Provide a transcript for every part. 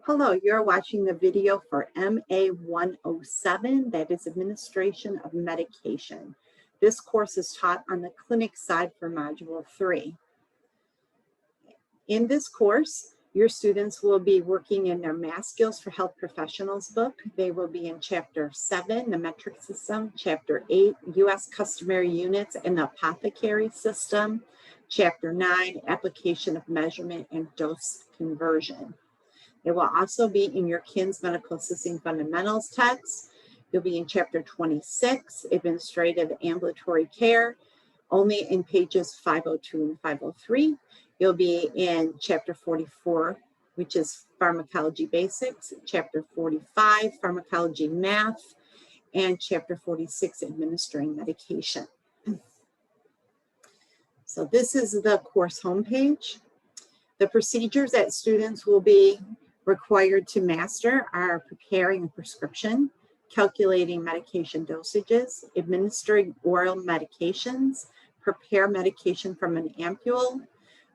Hello, you're watching the video for MA107, that is Administration of Medication. This course is taught on the clinic side for Module 3. In this course, your students will be working in their Math Skills for Health Professionals book. They will be in Chapter 7, the metric system, Chapter 8, U.S. customary units and the apothecary system, Chapter 9, application of measurement and dose conversion. It will also be in your KINS Medical Assisting Fundamentals text. You'll be in Chapter 26, Administrative Ambulatory Care, only in pages 502 and 503. You'll be in Chapter 44, which is Pharmacology Basics, Chapter 45, Pharmacology Math, and Chapter 46, Administering Medication. So this is the course homepage. The procedures that students will be required to master are preparing a prescription, calculating medication dosages, administering oral medications, prepare medication from an ampule,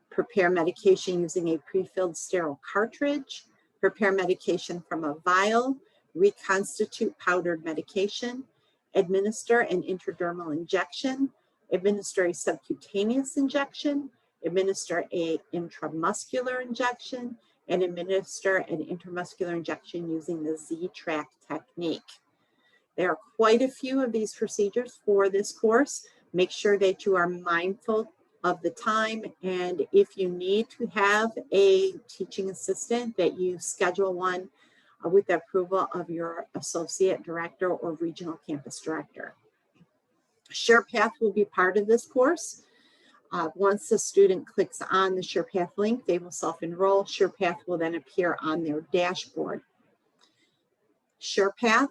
prepare medication using a pre-filled sterile cartridge, prepare medication from a vial, reconstitute powdered medication, administer an intradermal injection, administer a subcutaneous injection, administer an intramuscular injection, and administer an intramuscular injection using the Z-track technique. There are quite a few of these procedures for this course. Make sure that you are mindful of the time, and if you need to have a teaching assistant, that you schedule one with the approval of your associate director or regional campus director. SurePath will be part of this course. Once the student clicks on the SurePath link, they will self-enroll. SurePath will then appear on their dashboard. SurePath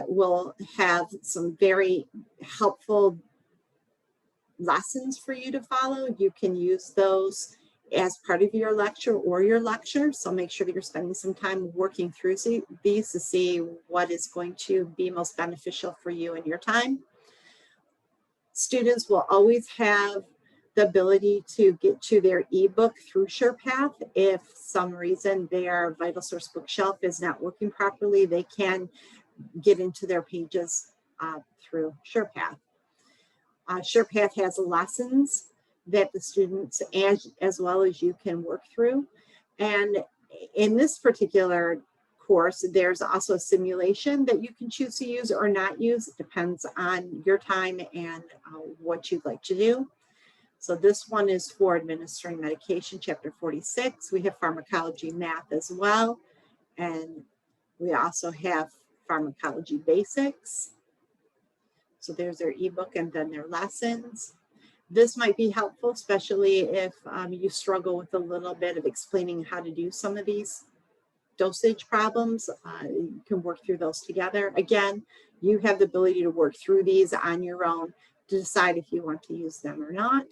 will have some very helpful lessons for you to follow. You can use those as part of your lecture or your lecture. So make sure that you're spending some time working through these to see what is going to be most beneficial for you in your time. Students will always have the ability to get to their ebook through SurePath. If some reason their Vital Source bookshelf is not working properly, they can get into their pages through SurePath. SurePath has lessons that the students as well as you can work through. And in this particular course, there's also a simulation that you can choose to use or not use. It depends on your time and what you'd like to do. So this one is for administering medication, Chapter 46. We have pharmacology math as well. And we also have pharmacology basics. So there's their ebook and then their lessons. This might be helpful, especially if you struggle with a little bit of explaining how to do some of these dosage problems. You can work through those together. Again, you have the ability to work through these on your own to decide if you want to use them or not.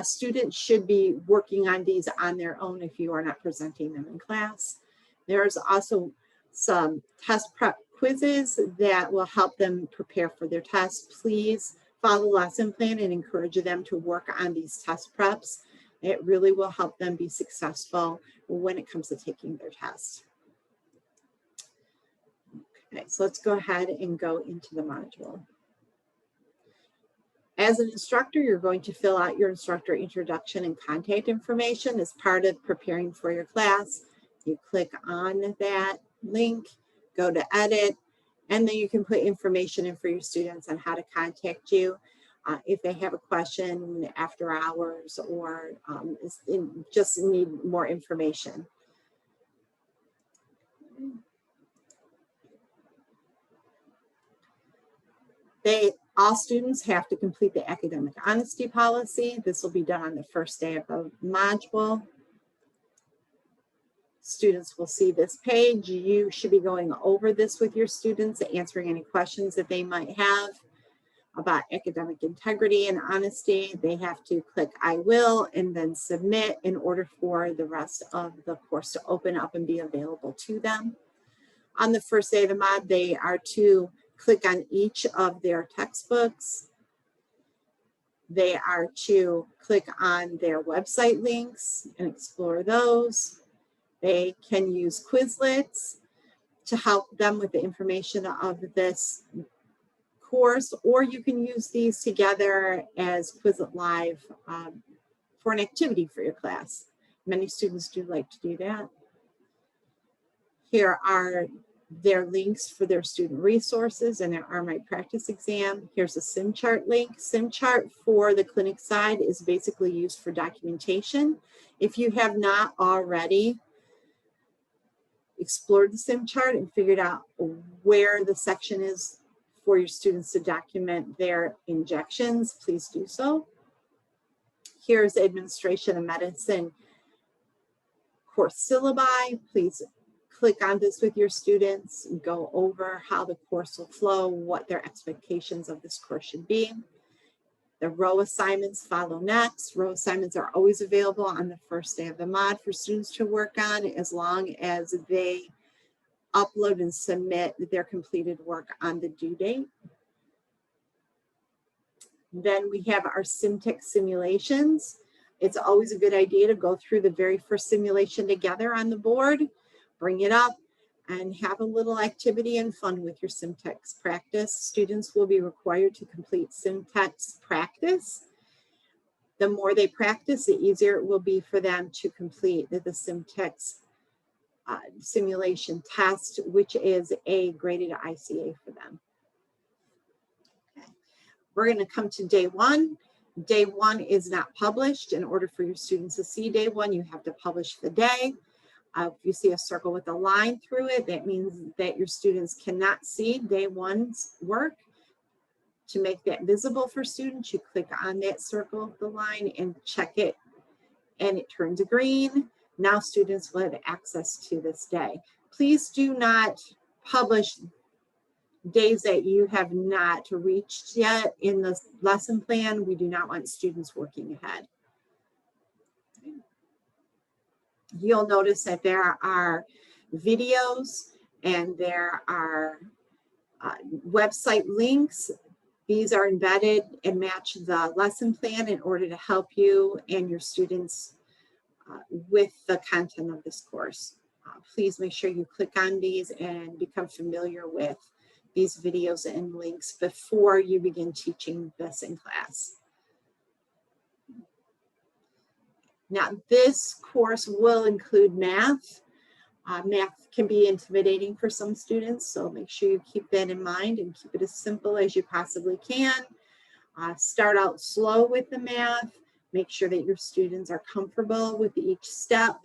Students should be working on these on their own if you are not presenting them in class. There's also some test prep quizzes that will help them prepare for their tests. Please follow the lesson plan and encourage them to work on these test preps. It really will help them be successful when it comes to taking their test. Okay, so let's go ahead and go into the module. As an instructor, you're going to fill out your instructor introduction and contact information as part of preparing for your class. You click on that link, go to edit, and then you can put information in for your students on how to contact you if they have a question after hours or just need more information. All students have to complete the academic honesty policy. This will be done on the first day of the module. Students will see this page. You should be going over this with your students, answering any questions that they might have about academic integrity and honesty. They have to click I will and then submit in order for the rest of the course to open up and be available to them. On the first day of the mod, they are to click on each of their textbooks. They are to click on their website links and explore those. They can use Quizlets to help them with the information of this course, or you can use these together as Quizlet Live for an activity for your class. Many students do like to do that. Here are their links for their student resources and their RMI practice exam. Here's a SimChart link. SimChart for the clinic side is basically used for documentation. If you have not already explored the SimChart and figured out where the section is for your students to document their injections, please do so. Here's Administration of Medicine course syllabi. Please click on this with your students, go over how the course will flow, what their expectations of this course should be. The row assignments follow next. Row assignments are always available on the first day of the mod for students to work on, as long as they upload and submit their completed work on the due date. Then we have our SimTech simulations. It's always a good idea to go through the very first simulation together on the board, bring it up, and have a little activity and fun with your SimTech practice. Students will be required to complete SimTech practice. The more they practice, the easier it will be for them to complete the SimTech simulation test, which is a graded ICA for them. Okay. We're going to come to day one. Day one is not published. In order for your students to see day one, you have to publish the day. If you see a circle with a line through it, that means that your students cannot see day one's work. To make that visible for students, you click on that circle, the line, and check it, and it turns green. Now students will have access to this day. Please do not publish days that you have not reached yet in the lesson plan. We do not want students working ahead. You'll notice that there are videos and there are website links. These are embedded and match the lesson plan in order to help you and your students with the content of this course. Please make sure you click on these and become familiar with these videos and links before you begin teaching this in class. Now, this course will include math. Math can be intimidating for some students, so make sure you keep that in mind and keep it as simple as you possibly can. Start out slow with the math. Make sure that your students are comfortable with each step,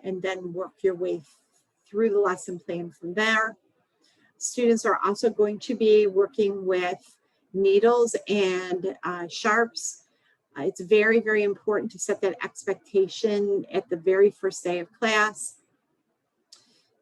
and then work your way through the lesson plan from there. Students are also going to be working with needles and sharps. It's very, very important to set that expectation at the very first day of class.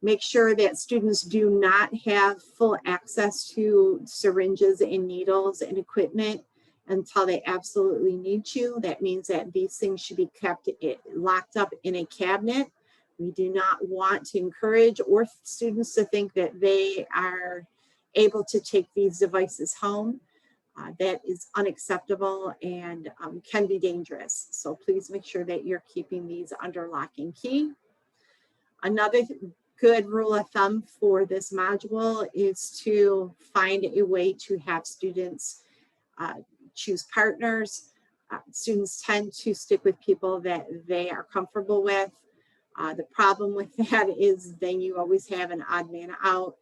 Make sure that students do not have full access to syringes and needles and equipment until they absolutely need to. That means that these things should be kept locked up in a cabinet. We do not want to encourage students to think that they are able to take these devices home. That is unacceptable and can be dangerous. So please make sure that you're keeping these under lock and key. Another good rule of thumb for this module is to find a way to have students choose partners. Students tend to stick with people that they are comfortable with. The problem with that is then you always have an odd man out.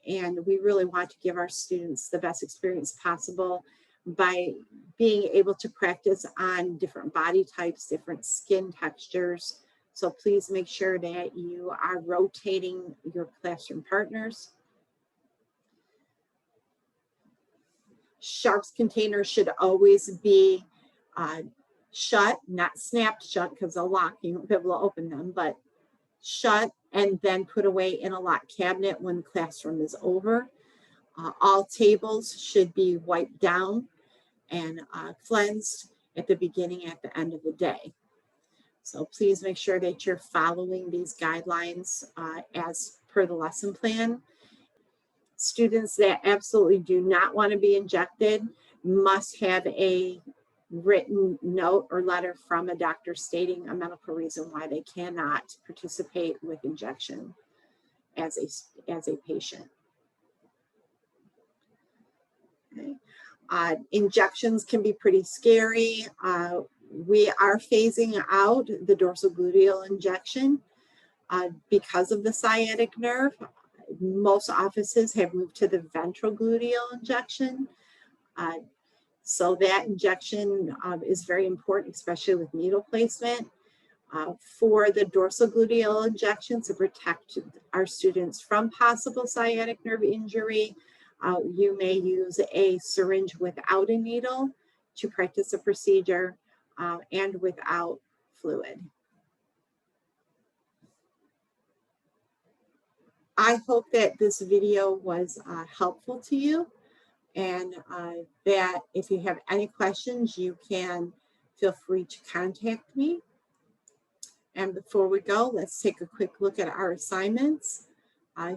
And we really want to give our students the best experience possible by being able to practice on different body types, different skin textures. So please make sure that you are rotating your classroom partners. Sharps containers should always be shut, not snapped shut because they'll lock, you won't be able to open them, but shut and then put away in a locked cabinet when the classroom is over. All tables should be wiped down and cleansed at the beginning and at the end of the day. So please make sure that you're following these guidelines as per the lesson plan. Students that absolutely do not want to be injected must have a written note or letter from a doctor stating a medical reason why they cannot participate with injection as a patient. Okay. Injections can be pretty scary. We are phasing out the dorsal gluteal injection because of the sciatic nerve. Most offices have moved to the ventral gluteal injection. So that injection is very important, especially with needle placement. For the dorsal gluteal injection to protect our students from possible sciatic nerve injury, you may use a syringe without a needle to practice a procedure and without fluid. I hope that this video was helpful to you, and that if you have any questions, you can feel free to contact me. And before we go, let's take a quick look at our assignments.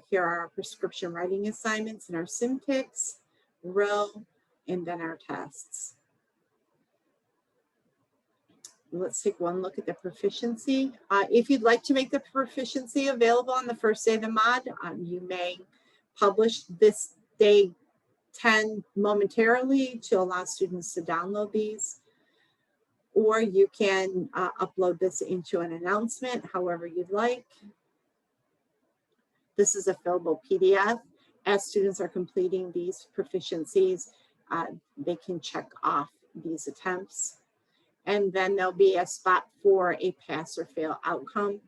Here are our prescription writing assignments and our SimTix, row, and then our tests. Let's take one look at the proficiency. If you'd like to make the proficiency available on the first day of the mod, you may publish this day 10 momentarily to allow students to download these, or you can upload this into an announcement, however you'd like. This is a fillable PDF. As students are completing these proficiencies, they can check off these attempts. And then there'll be a spot for a pass or fail outcome.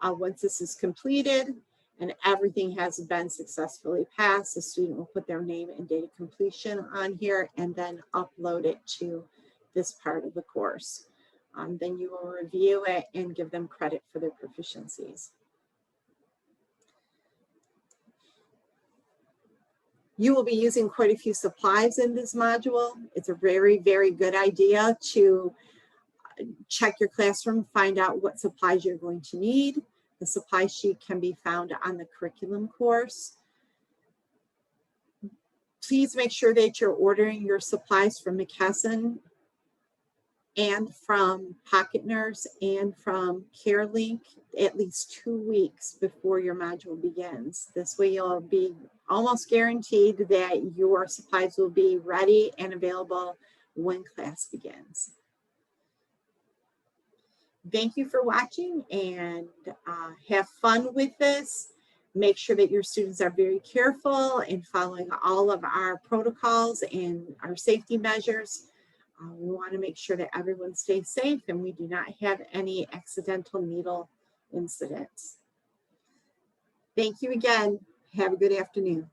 Once this is completed and everything has been successfully passed, the student will put their name and date of completion on here and then upload it to this part of the course. Then you will review it and give them credit for their proficiencies. You will be using quite a few supplies in this module. It's a very, very good idea to check your classroom, find out what supplies you're going to need. The supply sheet can be found on the curriculum course. Please make sure that you're ordering your supplies from McKesson and from Pocket Nurse and from CareLink at least 2 weeks before your module begins. This way you'll be almost guaranteed that your supplies will be ready and available when class begins. Thank you for watching, and have fun with this. Make sure that your students are very careful in following all of our protocols and our safety measures. We want to make sure that everyone stays safe and we do not have any accidental needle incidents. Thank you again. Have a good afternoon.